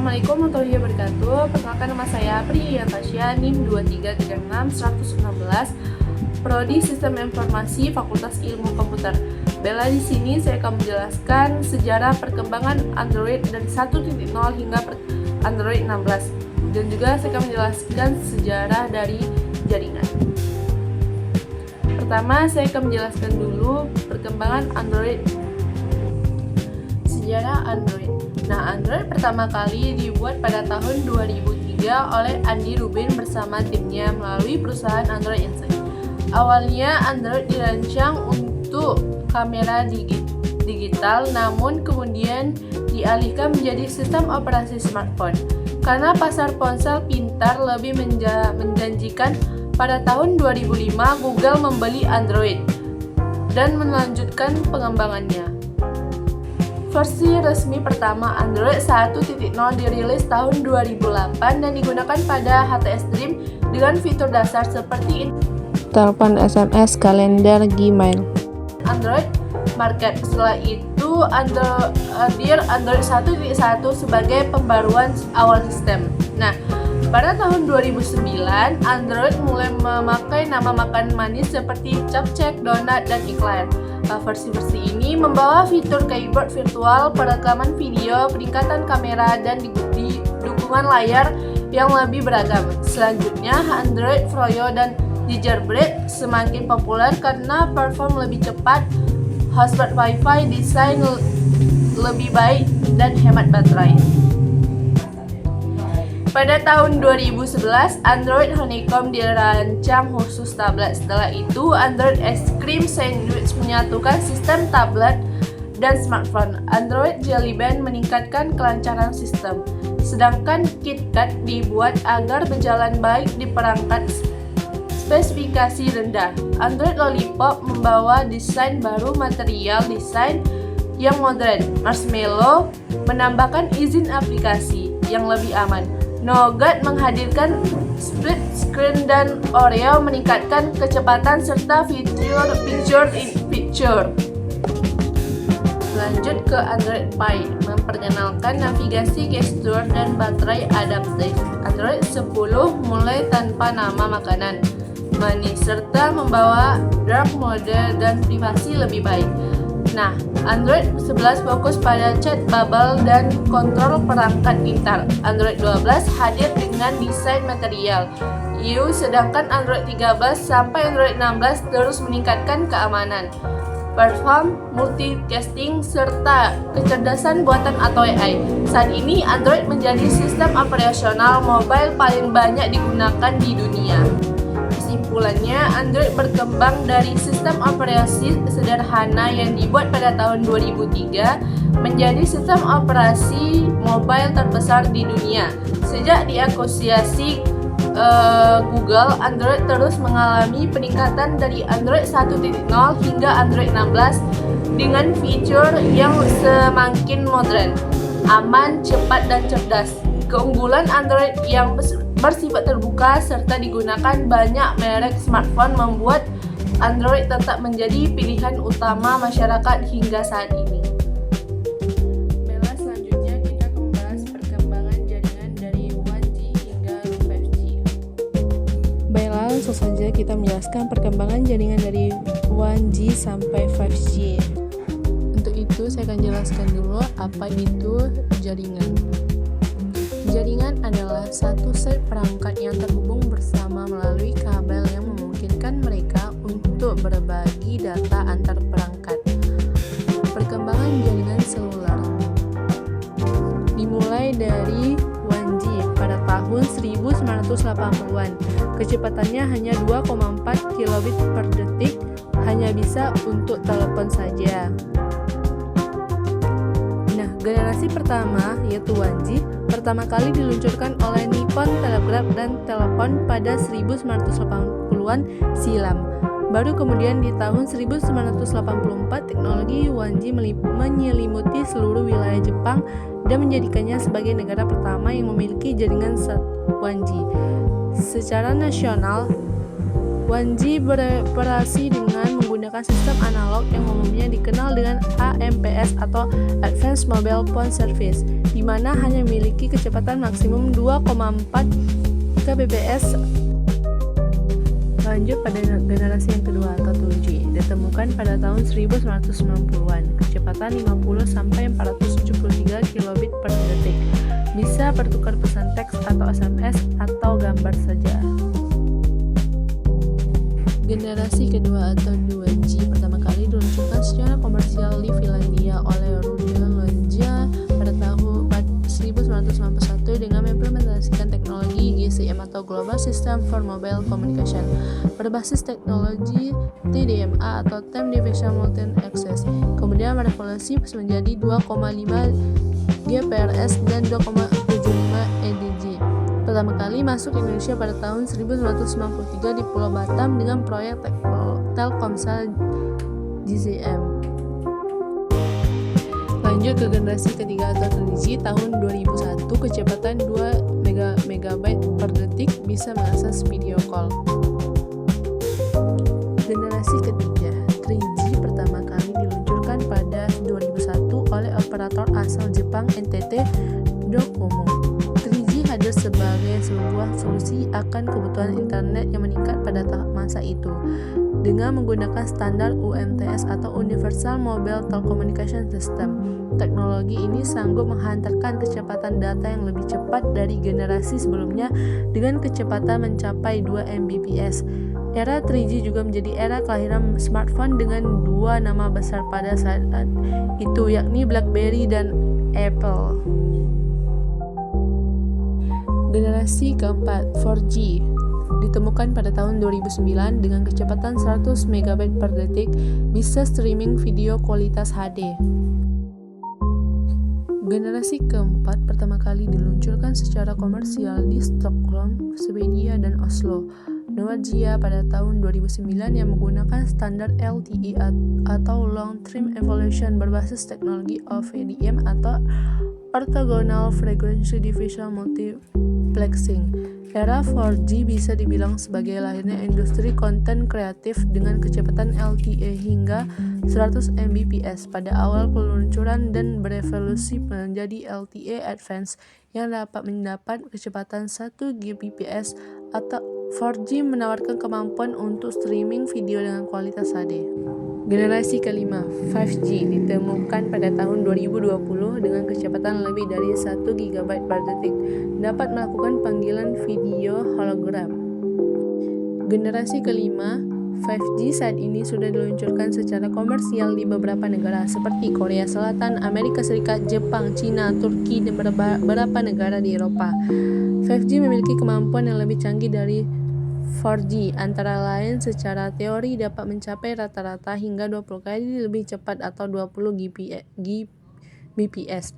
Assalamualaikum warahmatullahi wabarakatuh. Perkenalkan, nama saya Pri Yatasya, NIM 2336116, Prodi Sistem Informasi Fakultas Ilmu Komputer. Bella di sini saya akan menjelaskan sejarah perkembangan Android dari 1.0 hingga Android 16, dan juga saya akan menjelaskan sejarah dari jaringan. Pertama, saya akan menjelaskan dulu perkembangan Android. Sejarah Android. Nah, Android pertama kali dibuat pada tahun 2003 oleh Andy Rubin bersama timnya melalui perusahaan Android Insight. Awalnya Android dirancang untuk kamera digital, namun kemudian dialihkan menjadi sistem operasi smartphone. Karena pasar ponsel pintar lebih menjanjikan, pada tahun 2005 Google membeli Android dan melanjutkan pengembangannya. Versi resmi pertama Android 1.0 dirilis tahun 2008 dan digunakan pada HTS Dream dengan fitur dasar seperti telepon, SMS, kalender, Gmail. Android Market. Setelah itu hadir Android 1.1 sebagai pembaruan awal sistem. Nah, pada tahun 2009 Android mulai memakai nama makan manis seperti capcake, donat, dan iklan. Versi-versi ini membawa fitur keyboard virtual, perekaman video, peningkatan kamera, dan dukungan layar yang lebih beragam. Selanjutnya, Android Froyo dan Jailbreak semakin populer karena perform lebih cepat, hotspot Wi-Fi, desain lebih baik, dan hemat baterai. Pada tahun 2011, Android Honeycomb dirancang khusus tablet. Setelah itu, Android Ice Cream Sandwich menyatukan sistem tablet dan smartphone. Android Jelly Bean meningkatkan kelancaran sistem. Sedangkan KitKat dibuat agar berjalan baik di perangkat spesifikasi rendah. Android Lollipop membawa desain baru, material desain yang modern. Marshmallow menambahkan izin aplikasi yang lebih aman. Nougat menghadirkan split screen dan Oreo meningkatkan kecepatan serta fitur picture. Lanjut ke Android Pie, memperkenalkan navigasi gestur dan baterai adaptif. Android 10 mulai tanpa nama makanan manis serta membawa dark mode dan privasi lebih baik. Nah, Android 11 fokus pada chat bubble dan kontrol perangkat pintar. Android 12 hadir dengan desain material U, sedangkan Android 13 sampai Android 16 terus meningkatkan keamanan, perform, multitasking, serta kecerdasan buatan atau AI. Saat ini Android menjadi sistem operasional mobile paling banyak digunakan di dunia. Kesimpulannya, Android berkembang dari sistem operasi sederhana yang dibuat pada tahun 2003 menjadi sistem operasi mobile terbesar di dunia. Sejak diakuisisi Google, Android terus mengalami peningkatan dari Android 1.0 hingga Android 16 dengan fitur yang semakin modern, aman, cepat, dan cerdas. Keunggulan Android yang bersifat terbuka serta digunakan banyak merek smartphone membuat Android tetap menjadi pilihan utama masyarakat hingga saat ini. Bella, selanjutnya kita akan membahas perkembangan jaringan dari 1G hingga 5G. Baiklah, langsung saja kita menjelaskan perkembangan jaringan dari 1G sampai 5G. Untuk itu, saya akan jelaskan dulu apa itu jaringan. Jaringan adalah satu set perangkat yang terhubung bersama melalui kabel yang memungkinkan mereka untuk berbagi data antar perangkat. Perkembangan jaringan seluler dimulai dari 1G pada tahun 1980-an. Kecepatannya hanya 2,4 kilobit per detik, hanya bisa untuk telepon saja. Nah, generasi pertama yaitu 1G pertama kali diluncurkan oleh Nippon Telegraph dan Telepon pada 1980-an silam. Baru kemudian di tahun 1984 teknologi 1G menyelimuti seluruh wilayah Jepang dan menjadikannya sebagai negara pertama yang memiliki jaringan 1G. Secara nasional, 1G beroperasi dengan menggunakan menggunakan sistem analog yang umumnya dikenal dengan AMPS atau Advanced Mobile Phone Service, di mana hanya memiliki kecepatan maksimum 2,4 kbps. Lanjut pada generasi yang kedua atau 2G, ditemukan pada tahun 1990-an, kecepatan 50 sampai 473 kilobit per detik. Bisa bertukar pesan teks atau SMS atau gambar saja. Generasi kedua atau 2G pertama kali diluncurkan secara komersial di Finlandia oleh Rode Longia pada tahun 1991 dengan mengimplementasikan teknologi GSM atau Global System for Mobile Communication berbasis teknologi TDMA atau Time Division Multi Access. Kemudian berevolusi menjadi 2,5 GPRS dan 2,75 EDG. Pertama kali masuk Indonesia pada tahun 1993 di Pulau Batam dengan proyek Telkomsel GSM. Lanjut ke generasi ketiga atau 3G tahun 2001, kecepatan 2 MB per detik, bisa mengakses video call. Generasi ketiga 3G pertama kali diluncurkan pada 2001 oleh operator asal Jepang NTT Docomo. 3G hadir sebagai sebuah solusi akan kebutuhan internet yang meningkat pada masa itu. Dengan menggunakan standar UMTS atau Universal Mobile Telecommunication System, teknologi ini sanggup menghantarkan kecepatan data yang lebih cepat dari generasi sebelumnya dengan kecepatan mencapai 2 Mbps. Era 3G juga menjadi era kelahiran smartphone dengan dua nama besar pada saat itu, yakni BlackBerry dan Apple. Generasi keempat, 4G, ditemukan pada tahun 2009 dengan kecepatan 100 MB per detik, bisa streaming video kualitas HD. Generasi keempat pertama kali diluncurkan secara komersial di Stockholm, Swedia, dan Oslo, Norwegia pada tahun 2009 yang menggunakan standar LTE atau Long Term Evolution berbasis teknologi OFDM atau Orthogonal Frequency Division Multiplexing. Era 4G bisa dibilang sebagai lahirnya industri konten kreatif dengan kecepatan LTE hingga 100 Mbps pada awal peluncuran dan berevolusi menjadi LTE Advanced yang dapat mendapat kecepatan 1 Gbps atau 4G menawarkan kemampuan untuk streaming video dengan kualitas HD. Generasi kelima, 5G, ditemukan pada tahun 2020 dengan kecepatan lebih dari 1 GB per detik, dapat melakukan panggilan video hologram. Generasi kelima, 5G saat ini sudah diluncurkan secara komersial di beberapa negara seperti Korea Selatan, Amerika Serikat, Jepang, China, Turki, dan beberapa negara di Eropa. 5G memiliki kemampuan yang lebih canggih dari 4G, antara lain secara teori dapat mencapai rata-rata hingga 20 kali lebih cepat atau 20 Gbps.